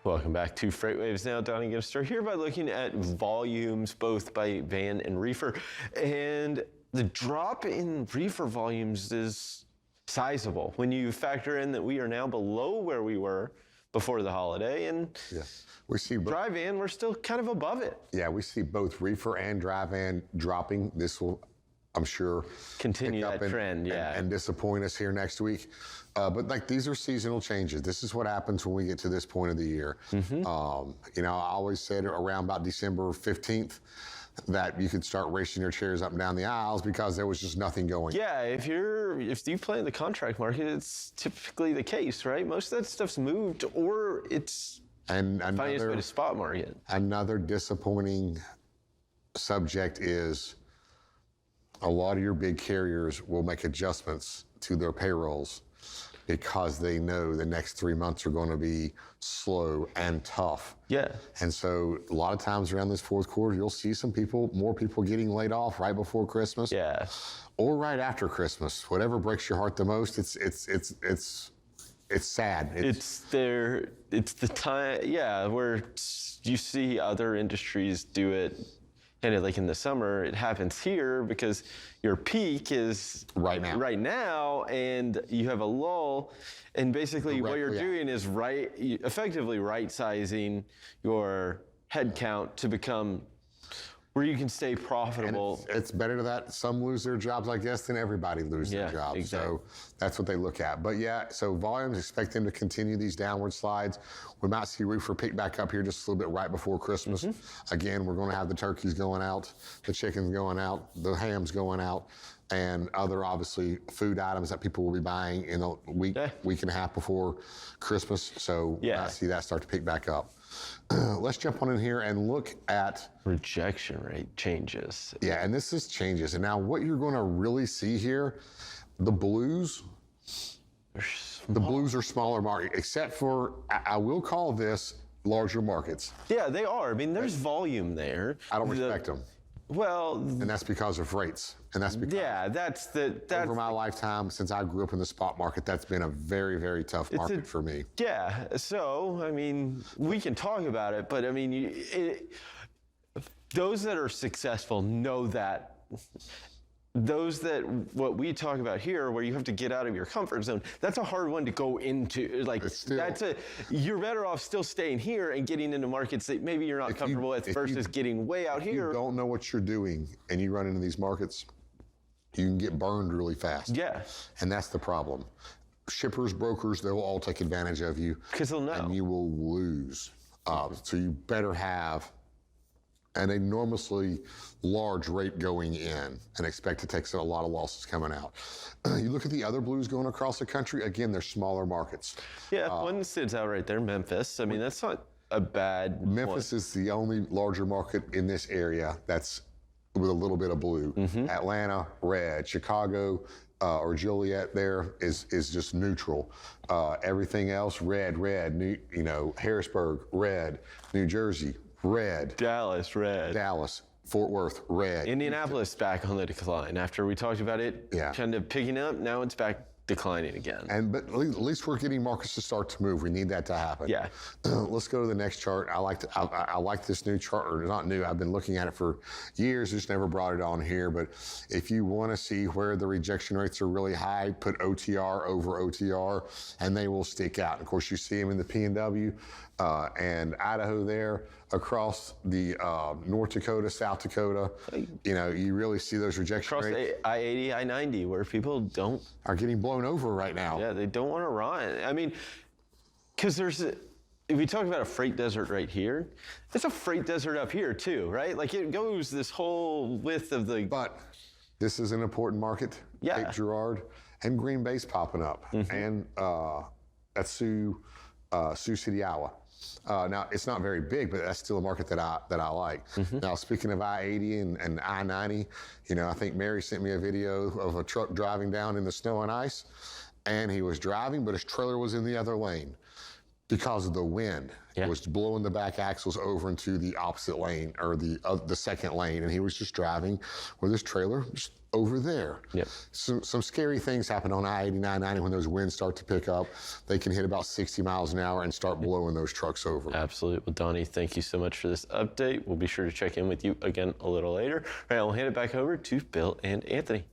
Welcome back to Freight Waves Now. Donny, going to start here by looking at volumes, both by van and reefer. And the drop in reefer volumes is sizable when you factor in that we are now below where we were before the holiday. And we see dry van, we're still kind of above it. Yeah, we see both reefer and dry van dropping. This will, I'm sure, continue that trend, and disappoint us here next week. But like, these are seasonal changes. This is what happens when we get to this point of the year. You know, I always said around about December 15th that you could start racing your chairs up and down the aisles because there was just nothing going. Yeah, if you play in the contract market, it's typically the case, right? Most of that stuff's moved, or it's finding its way to spot market. Another disappointing subject is a lot of your big carriers will make adjustments to their payrolls because they know the next 3 months are going to be slow and tough. Yeah. And so a lot of times around this fourth quarter, you'll see more people getting laid off right before Christmas. Yeah. Or right after Christmas. Whatever breaks your heart the most, it's sad. It's the time, where you see other industries do it. And like in the summer, it happens here because your peak is right now, and you have a lull, and basically what you're doing is effectively right-sizing your head count to become where you can stay profitable. And it's better that some lose their jobs, I guess, than everybody lose their jobs. Exactly. So that's what they look at. But yeah, so volumes, expect them to continue these downward slides. We might see reefer pick back up here just a little bit right before Christmas. Again, we're going to have the turkeys going out, the chickens going out, the hams going out, and other, obviously, food items that people will be buying in a week and a half before Christmas. So I see that start to pick back up. Let's jump on in here and look at rejection rate changes. Yeah, and this is changes. And now what you're going to really see here, the blues are smaller market, except for, I will call this larger markets. Yeah, they are. I mean, there's volume there. I don't respect them. Well, and that's because of rates, and that's because that's over my lifetime since I grew up in the spot market, that's been a very, very tough market for me. Yeah, so I mean, we can talk about it, but I mean, those that are successful know that. Those that, what we talk about here, where you have to get out of your comfort zone, that's a hard one to go into. Like, you're better off still staying here and getting into markets that maybe you're not comfortable with versus getting way out here. If you don't know what you're doing and you run into these markets, you can get burned really fast. Yeah. And that's the problem. Shippers, brokers, they'll all take advantage of you. Because they'll know. And you will lose. So you better have an enormously large rate going in and expect to take a lot of losses coming out. You look at the other blues going across the country, again, they're smaller markets. Yeah, one stands out right there, Memphis. I mean, that's not a bad Memphis is the only larger market in this area that's with a little bit of blue. Atlanta, red. Chicago, or Joliet there is just neutral. Everything else, red. Harrisburg, red. New Jersey, red. Dallas, red. Dallas, Fort Worth, red. Indianapolis back on the decline. After we talked about it kind of picking up, now it's back declining again. But at least we're getting markets to start to move. We need that to happen. Yeah. Let's go to the next chart. I like this new chart, or not new. I've been looking at it for years. Just never brought it on here. But if you want to see where the rejection rates are really high, put OTR over OTR, and they will stick out. Of course, you see them in the P&W and Idaho there, across the North Dakota, South Dakota. You know, you really see those rejection rates. Across I-80, I-90, where people are getting blown over right now. Yeah, they don't want to run. I mean, because if we talk about a freight desert right here, it's a freight desert up here too, right? Like, it goes this whole width of the... But this is an important market. Yeah. Cape Girardeau and Green Bay's popping up. And that's Sioux City, Iowa. Now, it's not very big, but that's still a market that I like. Now, speaking of I-80 and I-90, you know, I think Mary sent me a video of a truck driving down in the snow and ice, and he was driving, but his trailer was in the other lane. because of the wind. Yeah. It was blowing the back axles over into the opposite lane, or the second lane, and he was just driving with his trailer just over there. Yep. Some scary things happen on I-89, 90 when those winds start to pick up. They can hit about 60 miles an hour and start blowing those trucks over. Absolutely. Well, Donnie, thank you so much for this update. We'll be sure to check in with you again a little later. All right, I'll hand it back over to Bill and Anthony.